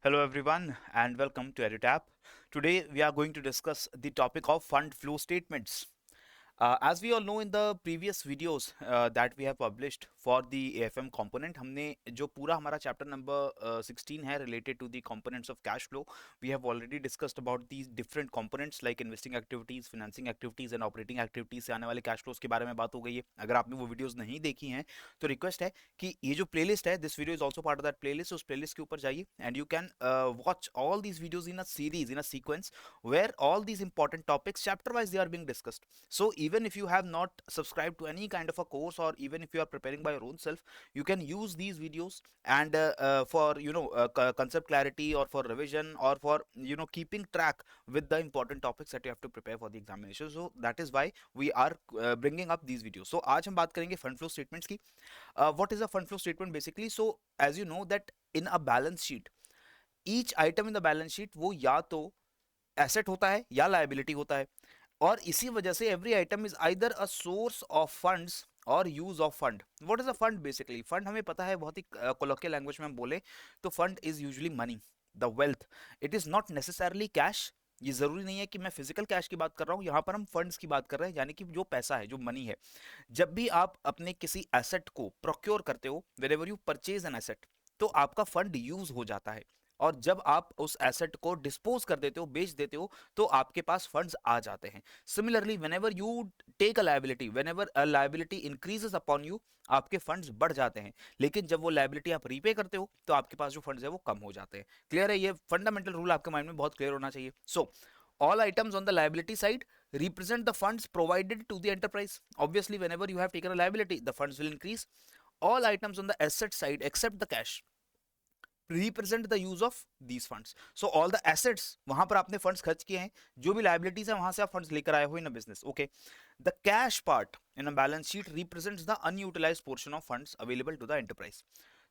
Hello everyone and welcome to EduTap. Today we are going to discuss the topic of fund flow statements. As we all know in the previous videos that we have published for the AFM component, हमने जो पूरा हमारा chapter number 16 है related to the components of cash flow, we have already discussed about these different components like investing activities, financing activities and operating activities से आने वाले cash flows के बारे में बात हो गई है. अगर आपने वो videos नहीं देखी हैं तो request है कि ये जो playlist है, this video is also part of that playlist, उस playlist के ऊपर जाइए and you can watch all these videos in a series, in a sequence where all these important topics chapter wise they are being discussed. So even if you have not subscribed to any kind of a course or even if you are preparing by your own self, you can use these videos and for concept clarity or for revision or for keeping track with the important topics that you have to prepare for the examination. So that is why we are bringing up these videos. So आज हम बात करेंगे fund flow statements की. What is a fund flow statement basically? So as you know that in a balance sheet, each item in the balance sheet वो या तो asset होता है या लायबिलिटी होता है और इसी वजह से every item is either a source of funds और use of fund. What is a fund basically? Fund हमें पता है, बहुत ही कोलोकियल लैंग्वेज में हम बोले तो fund is usually money, the wealth. It is not necessarily cash. ये जरूरी नहीं है कि मैं फिजिकल कैश की बात कर रहा हूँ, यहाँ पर हम फंड्स की बात कर रहे हैं, यानी कि जो पैसा है, जो मनी है. जब भी आप अपने किसी एसेट को प्रोक्योर करते हो, wherever you purchase an asset, तो आपका फंड यूज हो जाता है. और जब आप उस एसेट को डिस्पोज कर देते हो, बेच देते हो, तो आपके पास फंड्स आ जाते हैं. Similarly whenever you take a liability, whenever a liability increases upon you, आपके फंड्स बढ़ जाते हैं. लेकिन जब वो लायबिलिटी आप रीपे करते हो तो आपके पास जो फंड्स है वो कम हो जाते हैं. क्लियर है? ये फंडामेंटल रूल आपके माइंड में बहुत क्लियर होना चाहिए. सो all items on the liability side represent the funds provided to the enterprise. Obviously whenever you have taken a liability, the funds will increase. All items on the asset side except the cash represent the use of these funds. So all the assets, वहां पर आपने funds खर्च किए हैं, जो भी liabilities है वहां से आप फंड्स लेकर आए हो in a business. Okay, the cash part in a balance sheet represents the unutilized portion of funds available to the enterprise.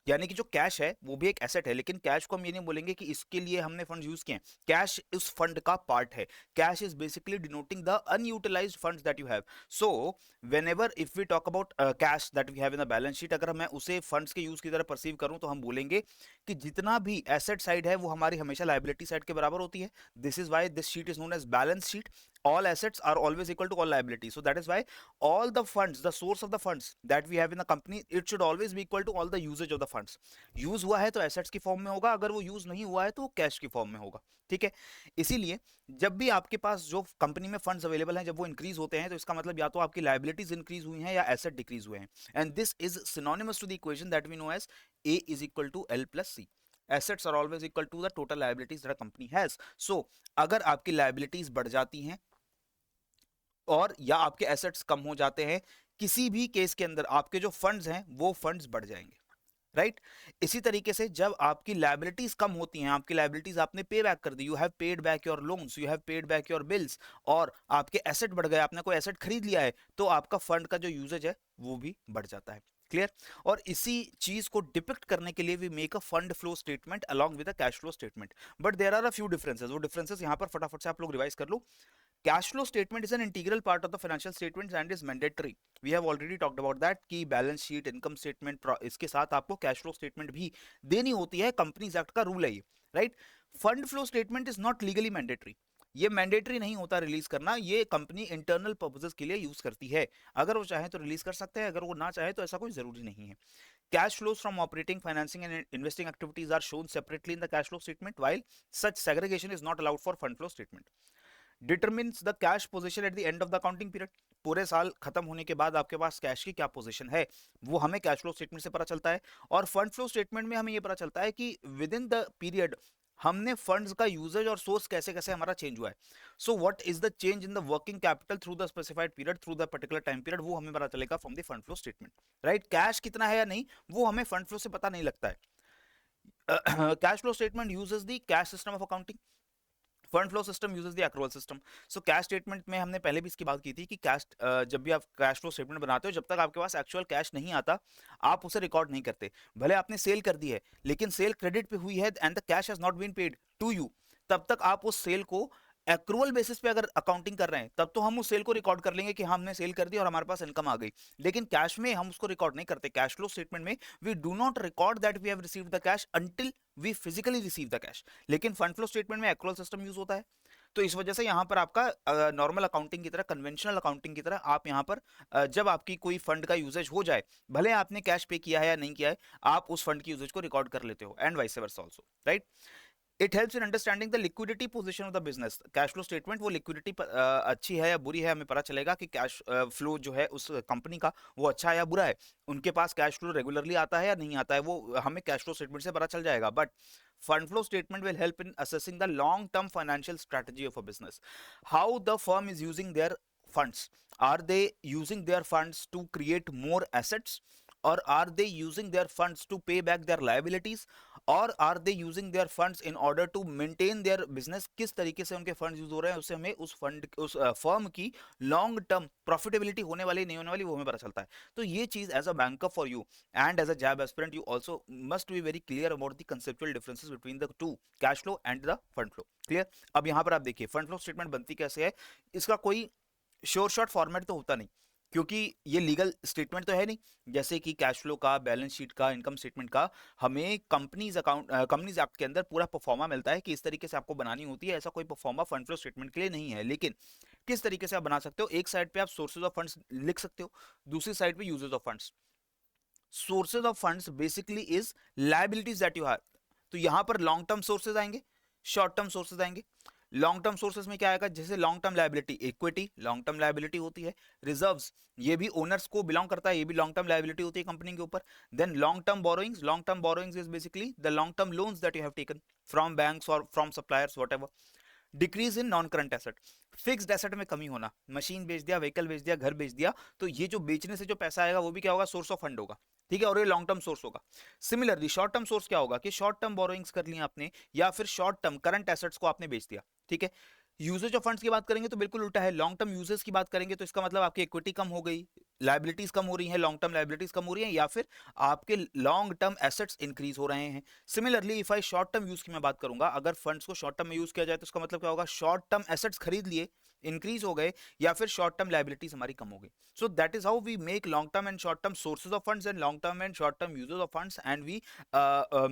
यानी कि जो कैश है वो भी एक एसेट है, लेकिन कैश को हम ये नहीं बोलेंगे कि इसके लिए हमने फंड यूज किए. कैश उस फंड का पार्ट है. Cash is basically denoting the unutilised funds that you have. So whenever if we talk about cash that we have in the balance sheet, अगर मैं उसे फंड्स के यूज की तरह परसीव करूं तो हम बोलेंगे कि जितना भी एसेट साइड है वो हमारी हमेशा लायबिलिटी साइड के बराबर होती है. This is why this sheet is known as balance sheet. all assets are always equal to all liabilities. So that is why all the funds, the source of the funds that we have in the company, it should always be equal to all the usage of the funds. Use हुआ है तो assets की form में होगा, अगर वो use नहीं हुआ है तो कैश की फॉर्म में होगा. ठीक है? इसीलिए जब भी आपके पास जो कंपनी में फंड्स अवेलेबल हैं, जब वो इंक्रीज होते हैं तो इसका मतलब या तो आपकी लायबिलिटीज इंक्रीज हुई हैं या एसेट डिक्रीज हुए हैं. And this is synonymous to the equation that we know as A is equal to L plus C. assets are always equal to the total liabilities that a company has. So अगर आपकी liabilities बढ़ जाती हैं और या आपके assets कम हो जाते हैं, किसी भी केस के अंदर आपके जो फंड्स हैं वो फंड्स बढ़ जाएंगे. राइट? इसी तरीके से जब आपकी लायबिलिटीज कम होती हैं, आपकी लायबिलिटीज आपने पे बैक कर दी, you have paid back your loans, you have paid back your bills, और आपके एसेट बढ़ गए, आपने कोई एसेट खरीद लिया है, तो आपका फंड का जो यूजेज है वो भी बढ़ जाता है. क्लियर? और इसी चीज को डिपिक्ट करने के लिए we make a fund flow statement along with a cash flow statement. But there are a few differences. वो डिफरेंसेस यहां पर फटाफट से आप लोग रिवाइज कर लो. Cash flow statement is an integral part of the financial statements and is mandatory. We have already talked about that कि बैलेंस शीट, इनकम स्टेटमेंट, इसके साथ आपको कैश फ्लो स्टेटमेंट भी देनी होती है. कंपनीज एक्ट का रूल है ये. Right? Fund flow statement is not legally mandatory. ये मैंडेटरी नहीं होता रिलीज करना, ये कंपनी इंटरनल पर्पसेस के लिए यूज करती है. अगर वो चाहे तो रिलीज कर सकते हैं, अगर वो ना चाहे तो ऐसा कोई जरूरी नहीं है. Cash flows from operating, financing and investing activities are shown separately in the cash flow statement, while such segregation is not allowed for fund flow statement. Determines the cash position at the end of the accounting period. पूरे साल खत्म होने के बाद आपके पास cash की क्या position है वो हमें कैश फ्लो स्टेटमेंट से पता चलता है. और फंड फ्लो स्टेटमेंट में हमें ये पता चलता है कि विद इन द पीरियड हमने फंड्स का यूजेज और सोर्स कैसे कैसे हमारा चेंज हुआ है. So what is the change in the working capital through the specified period, through the particular time period, वो हमें पता चलेगा from the fund flow statement. Right? Cash कितना है या नहीं वो हमें फंड फ्लो से पता नहीं लगता है. Cash flow statement uses the cash system of accounting. Fund flow system uses the accrual system. So cash statement में हमने पहले भी इसकी बात की थी कि कैश, जब भी आप कैश फ्लो स्टेटमेंट बनाते हो, जब तक आपके पास एक्चुअल कैश नहीं आता आप उसे रिकॉर्ड नहीं करते. भले आपने सेल कर दी है लेकिन सेल क्रेडिट पे हुई है and the cash has not been paid to you, तब तक आप उस सेल को एक्रूअल बेसिस पे अगर अकाउंटिंग कर रहे हैं तब तो हम उस सेल को रिकॉर्ड कर लेंगे कि हमने सेल कर दी और हमारे पास इनकम आ गई, लेकिन कैश में हम उसको रिकॉर्ड नहीं करते। कैश फ्लो स्टेटमेंट में we do not record that we have received the cash until we physically receive the cash, लेकिन फंड फ्लो स्टेटमेंट में एक्रूअल सिस्टम यूज होता है। तो इस वजह से यहाँ पर आपका नॉर्मल अकाउंटिंग की तरह, कन्वेंशनल अकाउंटिंग की तरह आप यहाँ पर जब आपकी कोई फंड का यूजेज हो जाए, भले आपने कैश पे किया है या नहीं किया है, आप उस फंड की यूजेज को रिकॉर्ड कर लेते हो, and vice versa also, right. It helps in understanding the liquidity position of the business. Cash flow statement, वो लिक्विडिटी अच्छी है या बुरी है, हमें पता चलेगा कि कैश फ्लो जो है उस कंपनी का वो अच्छा है या बुरा है। उनके पास कैश फ्लो रेगुलरली आता है या नहीं आता है, वो हमें कैश फ्लो स्टेटमेंट से पता चल जाएगा। But fund flow statement will help in assessing the long term financial strategy of a business, how the firm is using their funds. Are they using their funds to create more assets, or are they using their funds to pay back their liabilities, or are they using their funds in order to maintain their business? किस तरीके से उनके funds use हो रहे हैं, उससे हमें उस फंड, उस फर्म की लॉन्ग टर्म प्रॉफिटेबिलिटी होने वाली नहीं होने वाली वो हमें पता चलता है। तो ये चीज as a banker for you and as a JAIIB aspirant, you also must be very clear about the conceptual differences between the two, cash flow and the fund flow. Clear? अब यहाँ पर आप देखिए फंड फ्लो स्टेटमेंट बनती कैसे है, इसका कोई श्योर शॉर्ट फॉर्मेट तो होता नहीं, क्योंकि ये लीगल स्टेटमेंट तो है नहीं, जैसे कि कैश फ्लो का, बैलेंस शीट का, इनकम स्टेटमेंट का हमें कंपनीज एक्ट के अंदर पूरा परफॉर्मा मिलता है कि इस तरीके से आपको बनानी होती है। ऐसा कोई परफॉर्मा फंड फ्लो स्टेटमेंट के लिए नहीं है, लेकिन किस तरीके से आप बना सकते हो, एक साइड पे आप सोर्सेज ऑफ फंड्स लिख सकते हो, दूसरी साइड पे uses of funds. Sources of funds basically is liabilities that you have. तो यहां पर लॉन्ग टर्म सोर्सेज आएंगे, शॉर्ट टर्म सोर्सेज आएंगे। लॉन्ग टर्म सोर्सेज में क्या आएगा, जैसे long term liability, equity long term liability होती है। रिजर्व्स, ये भी ओनर्स को बिलोंग करता है, ये भी लॉन्ग टर्म लायबिलिटी होती है कंपनी के ऊपर। Then long term borrowings is basically the long term loans that you have taken from banks और from suppliers, whatever. Decrease in non current asset, fixed asset में कमी होना, मशीन बेच दिया, व्हीकल बेच दिया, घर बेच दिया, तो ये जो बेचने से जो पैसा आएगा वो भी क्या होगा, सोर्स ऑफ फंड होगा, ठीक है, और ये लॉन्ग टर्म सोर्स होगा। सिमिलरली शॉर्ट टर्म सोर्स क्या होगा कि शॉर्ट टर्म बोरोइंग्स कर लिया आपने, या फिर शॉर्ट टर्म करंट एसेट्स को आपने बेच दिया, ठीक है। यूजेज ऑफ फंड्स की बात करेंगे तो बिल्कुल उल्टा है, लॉन्ग टर्म यूजेज की बात करेंगे तो इसका मतलब आपकी इक्विटी कम हो गई, लायबिलिटीज कम हो रही हैं, लॉन्ग टर्म लायबिलिटीज कम हो रही हैं, या फिर आपके लॉन्ग टर्म एसेट्स इंक्रीज हो रहे हैं। Similarly if I short term use की मैं बात करूंगा, अगर फंड्स को शॉर्ट टर्म में यूज किया जाए तो इसका मतलब क्या होगा, शॉर्ट टर्म एसेट्स खरीद लिए, इंक्रीज हो गए, या फिर शॉर्ट टर्म लायबिलिटीज हमारी कम हो गई। So that is how we make long term and short term sources of funds and long term and short term uses of funds, and we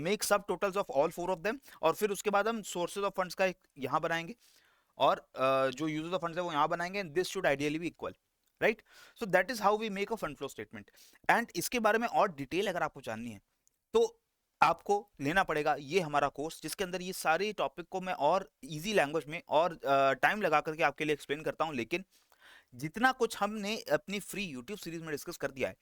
make subtotals of all four of them, और फिर उसके बाद हम sources of funds का एक यहाँ बनाएंगे, और जो यूजेस ऑफ फंड्स है वो यहाँ बनाएंगे, and this should ideally be equal, right. So that is how we make a fund flow statement. And इसके बारे में और डिटेल अगर आपको जाननी है तो आपको लेना पड़ेगा ये हमारा कोर्स, जिसके अंदर ये सारे टॉपिक को मैं और इजी लैंग्वेज में और टाइम लगा करके आपके लिए एक्सप्लेन करता हूँ। लेकिन जितना कुछ हमने अपनी फ्री यूट्यूब सीरीज में डिस्कस कर दिया है,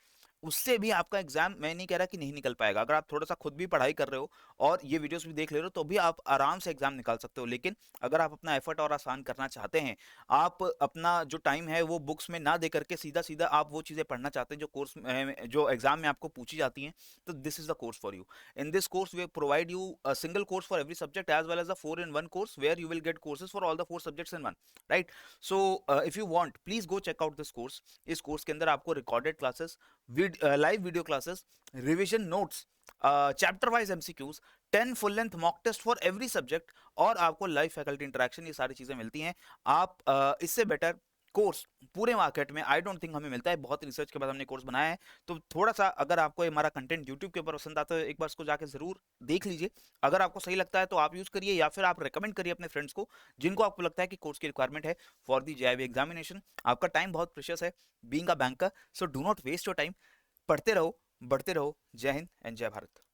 उससे भी आपका एग्जाम, मैं नहीं कह रहा कि नहीं निकल पाएगा। अगर आप थोड़ा सा खुद भी पढ़ाई कर रहे हो और ये वीडियोस भी देख ले रहे हो तो भी आप आराम से एग्जाम निकाल सकते हो। लेकिन अगर आप अपना एफर्ट और आसान करना चाहते हैं, आप अपना जो टाइम है वो बुक्स में ना दे करके सीधा सीधा आप वो चीज़ें पढ़ना चाहते हैं जो कोर्स में, जो एग्जाम में आपको पूछी जाती हैं, तो this is the course for you. In this course we provide you a single course for every subject as well as a 4-in-1 course where you will get courses for all the 4 subjects in one, right. So if you want please go check out this course. इस कोर्स के अंदर आपको recorded classes, live video classes, revision notes, chapter wise MCQs, 10 full length mock test for every subject, और आपको live faculty interaction, ये सारी चीजें मिलती हैं। आप इससे बेटर कोर्स पूरे मार्केट में आई डोंट थिंक हमें मिलता है। बहुत रिसर्च के बाद हमने कोर्स बनाया है, तो थोड़ा सा अगर आपको हमारा कंटेंट यूट्यूब के ऊपर पसंद आता है, एक बार इसको जाके जरूर देख लीजिए। अगर आपको सही लगता है तो आप यूज करिए, या फिर आप रेकमेंड करिए अपने फ्रेंड्स को जिनको आपको लगता है कि कोर्स की रिक्वायरमेंट है फॉर दी जेईई एग्जामिनेशन। आपका टाइम बहुत प्रेशियस है being a banker, so do not waste your time. पढ़ते रहो, बढ़ते रहो। जय हिंद एंड जय भारत।